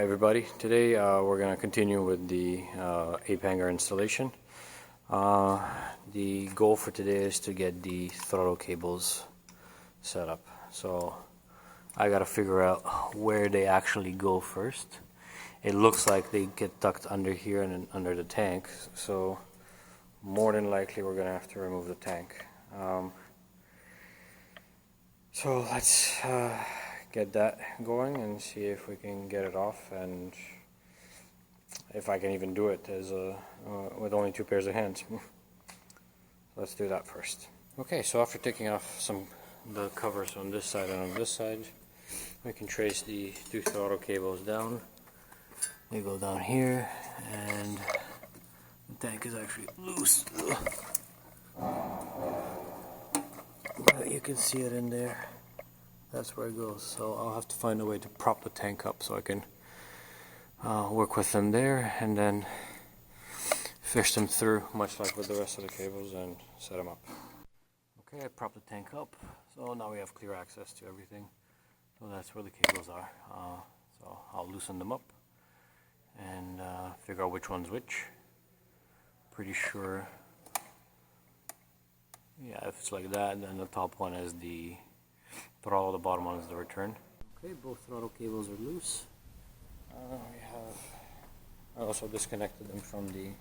everybody, today we're going to continue with the ape hanger installation. The goal for today is to get the throttle cables set up. So I got to figure out where they actually go first. It looks like they get tucked under here and under the tank, so more than likely we're going to have to remove the tank. So let's get that going and see if we can get it off, and if I can even do it as with only two pairs of hands. Let's do that first. Okay, so after taking off the covers on this side and on this side, we can trace the two throttle cables down. They go down here, and the tank is actually loose. But you can see it in there. That's where it goes. So I'll have to find a way to prop the tank up so I can work with them there, and then fish them through, much like with the rest of the cables, and set them up. Okay, I propped the tank up, so now we have clear access to everything. So that's where the cables are. So I'll loosen them up and figure out which one's which. Pretty sure, yeah, if it's like that, then the top one is the throttle, the bottom one is the return. Okay, both throttle cables are loose. I also disconnected them from the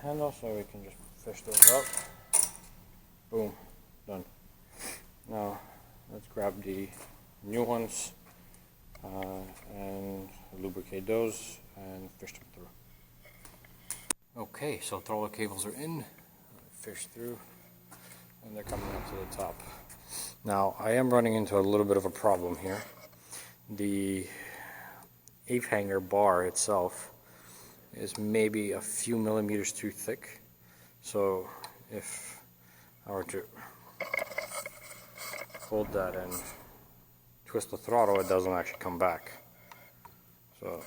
handle, so we can just fish those out. Boom, done. Now let's grab the new ones and lubricate those and fish them through. Okay, so throttle cables are in, fish through, and they're coming up to the top. Now I am running into a little bit of a problem here. The ape hanger bar itself is maybe a few millimeters too thick, so if I were to hold that and twist the throttle, it doesn't actually come back. So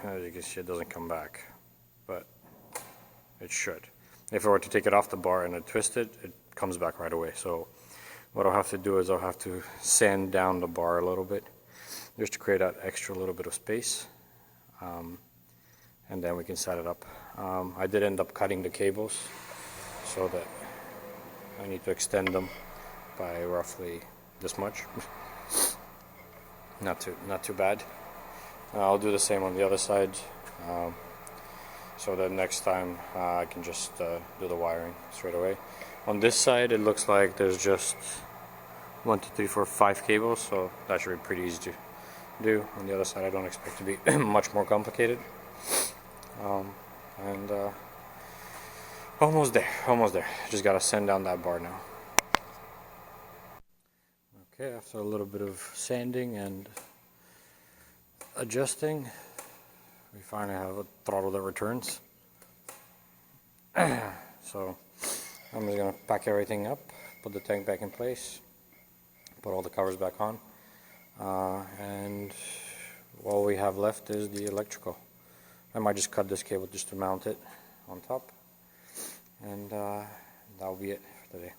as you can see, it doesn't come back, but it should. If I were to take it off the bar and I twist it, it comes back right away. So what I'll have to do is I'll have to sand down the bar a little bit, just to create that extra little bit of space, and then we can set it up. I did end up cutting the cables, so that I need to extend them by roughly this much. Not too bad. I'll do the same on the other side, so that next time I can just do the wiring straight away. On this side, it looks like there's just 1, 2, 3, 4, 5 cables, so that should be pretty easy to do. On the other side, I don't expect to be much more complicated. And almost there. Just gotta sand down that bar now. Okay, after a little bit of sanding and adjusting, we finally have a throttle that returns. So I'm just gonna pack everything up, put the tank back in place, put all the covers back on, and all we have left is the electrical. I might just cut this cable just to mount it on top, and that'll be it for today.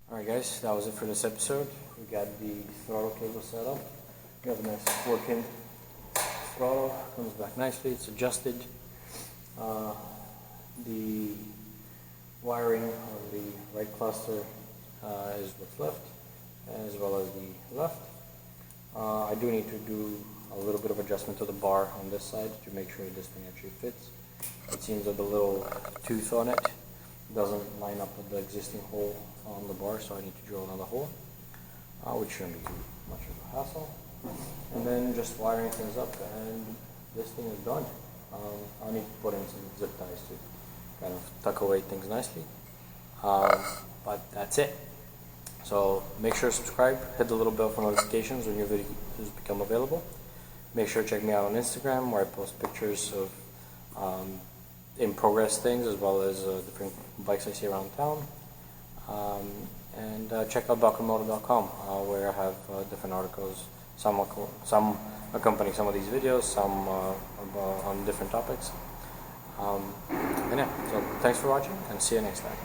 Alright guys, that was it for this episode. We got the throttle cable set up. We have a nice working throttle, comes back nicely, it's adjusted. The wiring on the right cluster is what's left, as well as the left. I do need to do a little bit of adjustment to the bar on this side to make sure this thing actually fits. It seems that the little tooth on it doesn't line up with the existing hole on the bar, so I need to drill another hole, which shouldn't be too much of a hassle. And then just wiring things up, and this thing is done. I'll need to put in some zip ties to kind of tuck away things nicely, but that's it. So make sure to subscribe, hit the little bell for notifications when your videos become available. Make sure to check me out on Instagram, where I post pictures of in progress things, as well as different bikes I see around town. And check out balkanmoto.com, where I have different articles. Some accompany some of these videos, some on different topics. And yeah, so thanks for watching, and see you next time.